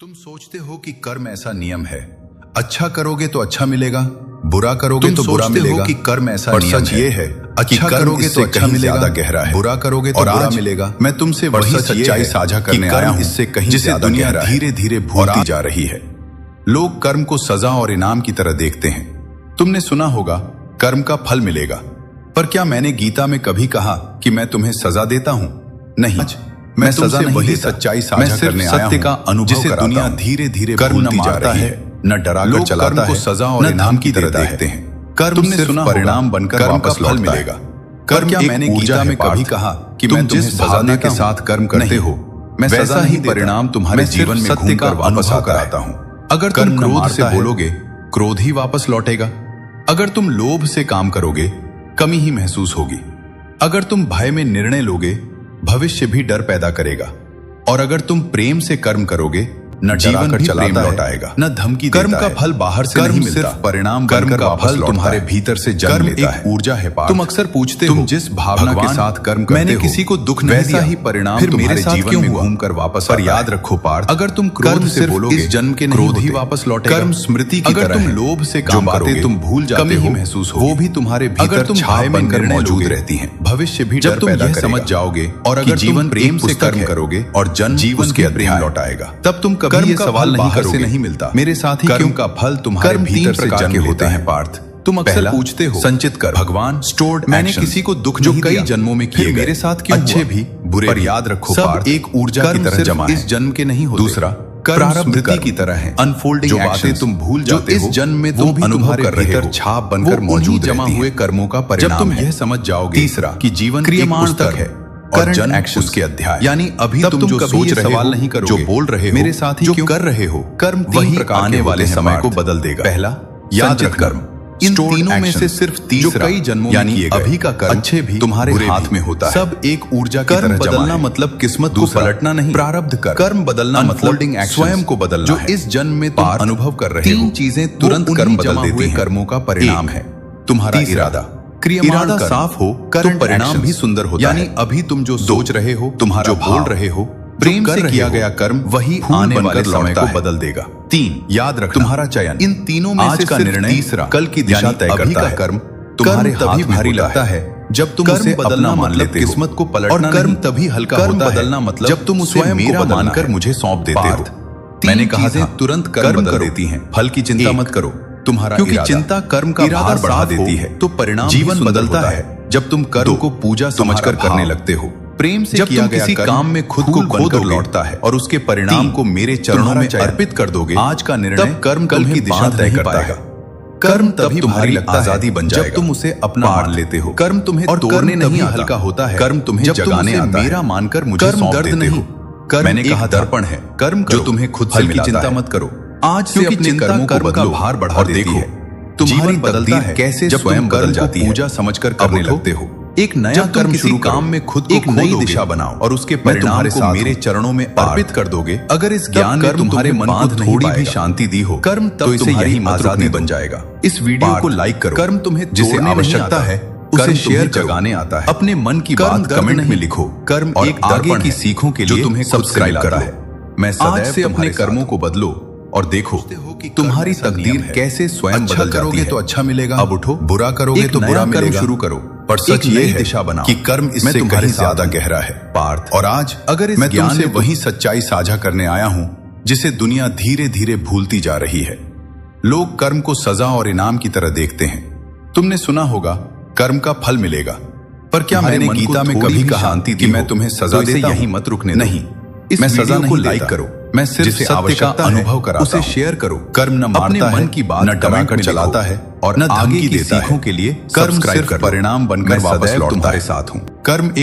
तुम सोचते हो कि कर्म ऐसा नियम है, अच्छा करोगे तो अच्छा मिलेगा, बुरा करोगे तो बुरा मिलेगा। कि कर्म ऐसा नियम है, ये है अच्छा करोगे तो अच्छा मिलेगा, ज्यादा गहरा है, बुरा करोगे तो बुरा मिलेगा। मैं तुमसे वही सच्चाई साझा करने आया हूं, इससे कहीं जिसे दुनिया धीरे धीरे भूलती जा रही है। लोग कर्म को सजा और इनाम की तरह देखते हैं। तुमने सुना होगा कर्म का फल मिलेगा, पर क्या मैंने गीता में कभी कहा कि मैं तुम्हें सजा देता हूं? नहीं, मैं सजा नहीं वही सच्चाई साझा करने आया हूं, सत्य का अनुभव जिसे दुनिया धीरे धीरे भूलती जा रही है, न डराकर चलाता है, को सजा और इनाम की तरह देखते हैं। कर्म तुमने सुना परिणाम बनकर वापस फल मिलेगा। कर्म क्या मैंने गीता में कभी कहा कि मैं जिस सजा के साथ कर्म करते हो, मैं वैसा ही परिणाम तुम्हारे जीवन में सत्य का अनुभव कराता हूं। अगर तुम क्रोध से बोलोगे, क्रोध ही वापस लौटेगा। अगर तुम लोभ से काम करोगे, कमी ही महसूस होगी। अगर तुम भय में निर्णय लोगे, भविष्य भी डर पैदा करेगा। और अगर तुम प्रेम से कर्म करोगे, न जीवन भी प्रेम लौटाएगा, न धमकी देता है। कर्म का फल बाहर से नहीं मिलता, परिणाम कर्म का फल तुम्हारे भीतर से जन्म लेता है। ऊर्जा है पार्थ। तुम अक्सर पूछते हो, तुम जिस भावना के साथ कर्म करते हो, मैंने किसी को दुख नहीं दिया, वैसा ही परिणाम फिर मेरे जीवन में घूमकर वापस। पर याद रखो पार्थ, अगर तुम क्रोध से बोलोगे, इस जन्म के क्रोध ही वापस लौटेगा। कर्म स्मृति की तरह है। अगर तुम लोभ से काम करोगे, तुम भूल जाते हो, महसूस हो, वो भी तुम्हारे भीतर छाप बनकर मौजूद रहती है। भविष्य भी डर पैदा करेगा। समझ जाओगे, और अगर जीवन प्रेम से कर्म करोगे और जन्म जीवन के प्रेम लौटाएगा, तब तुम कभी ये सवाल नहीं करोगे नहीं मिलता मेरे साथ ही क्यों का फल तुम्हारे भीतर से जन्म होता है पार्थ। तुम अक्सर पूछते हो, संचित कर भगवान स्टोर्ड। मैंने किसी को दुख जो कई जन्मों में किए मेरे साथ क्यों अच्छे भी बुरे, पर याद रखो पार्थ, एक ऊर्जा की तरह जमा है, इस जन्म के नहीं होते। दूसरा, कर्म स्मृति की तरह है, अनफोल्डिंग जो बातें तुम भूल जाते हो, इस जन्म में तुम अनुभव कर रहे हो, छाप बनकर मौजूद जमा हुए कर्मों का परिणाम। जब तुम यह समझ जाओगे, तीसरा कि जीवन क्रियामान तक है और जन्म एक्शंस के अध्याय। यानी अभी तुम जो सोच रहे हो, नहीं करोगे, जो बोल रहे हो, मेरे साथ ही जो कर रहे हो, कर्म वही आने वाले समय को बदल देगा। पहला, याद रख कर्म इन तीनों में से सिर्फ तीसरा, कई जन्मों यानी अभी का कर्म अच्छे भी तुम्हारे हाथ में होता है। सब एक ऊर्जा की तरह बदलना मतलब किस्मत को पलटना नहीं, प्रारब्ध कर्म बदलना मतलब स्वयं को बदलना, जो इस जन्म में तुम अनुभव कर रहे हो। तीन चीजें तुरंत कर्म बदल देती हैं। कर्मों का परिणाम है तुम्हारा इरादा। इरादा साफ हो, कर्म परिणाम भी सुंदर होता है। यानी अभी तुम जो सोच रहे हो, तुम्हारा जो बोल रहे हो, प्रेम से किया गया कर्म वही आने वाले समय को बदल देगा। तीन, याद रख तुम्हारा चयन। इन तीनों में आज का निर्णय, तीसरा कल की दिशा तय करता है। कर्म तुम्हारे हाथ भारी लगता है जब तुम उसे बदलना मान लेते हो, किस्मत को पलटना। और कर्म तभी हल्का होता है बदलना मतलब जब तुम उसे मेरा मानकर मुझे सौंप देते हो। मैंने कहा था तुरंत कर्म बदल देती हैं। फल की चिंता मत करो तुम्हारा, क्योंकि चिंता कर्म का भार बढ़ा देती है, तो परिणाम जीवन बदलता है जब तुम कर्म को पूजा समझकर करने लगते हो। प्रेम से जब तुम किसी काम में खुद को खोकर लौटता है और उसके परिणाम को मेरे चरणों में अर्पित कर दोगे, आज का निर्णय तब कर्म कल की दिशा तय करता है। कर्म तभी तुम्हारी आजादी बन जाएगा जब तुम उसे अपना मान लेते हो। कर्म तुम्हें तोड़ने नहीं हल्का होता है, कर्म तुम्हें जगाने आता है। मेरा मानकर मुझे सौंप देते हो। कर्म मैंने कहा दर्पण है, कर्म जो तुम्हें खुद से मिलाता है। चिंता मत करो, आज से अपने कर्मों को बदलो, भार बढ़ा देती है। तुम्हारी तकदीर कैसे जब स्वयं बदल जाती है, पूजा समझकर करने लगते हो। एक नया कर्म शुरू काम में खुद को एक नई दिशा बनाओ और उसके परिणाम को मेरे चरणों में अर्पित कर दोगे। अगर इस ज्ञान ने तुम्हारे मन को थोड़ी भी शांति दी हो, कर्म तब इसे यही आजादी बन जाएगा। इस वीडियो को लाइक करो। कर्म तुम्हें जिसे आवश्यकता है उसे शेयर जगाने आता है। अपने मन की बात कमेंट में लिखो। कर्म एक आगे की सीखों के लिए तुम्हें सब्सक्राइब करा है। मैं सदैव से अपने कर्मों को बदलो और देखो तुम्हारी तकदीर कैसे स्वयं बदल जाती है। तो अच्छा मिलेगा, अब उठो। बुरा करोगे तो बुरा मिलेगा, शुरू करो। पर सच ये है दिशा बनाओ कि कर्म इससे कहीं ज्यादा गहरा है पार्थ। और आज अगर मैं तुमसे वही सच्चाई साझा करने आया हूं जिसे दुनिया धीरे धीरे भूलती जा रही है। लोग कर्म को सजा और इनाम की तरह देखते हैं। तुमने सुना होगा कर्म का फल मिलेगा, पर क्या मैंने गीता में कभी कहा कि मैं तुम्हें सजा देता हूं? यहीं मत रुकने नहीं, मैं सजा नहीं लाइक करो, मैं सिर्फ सत्य का अनुभव कराता हूं, उसे शेयर करो। कर्म न मारता है, मन की बात न डराकर चलाता है और न धमकी देता है। के लिए कर्म सिर्फ परिणाम बनकर वापस लौटता है। साथ हूं। कर्म एक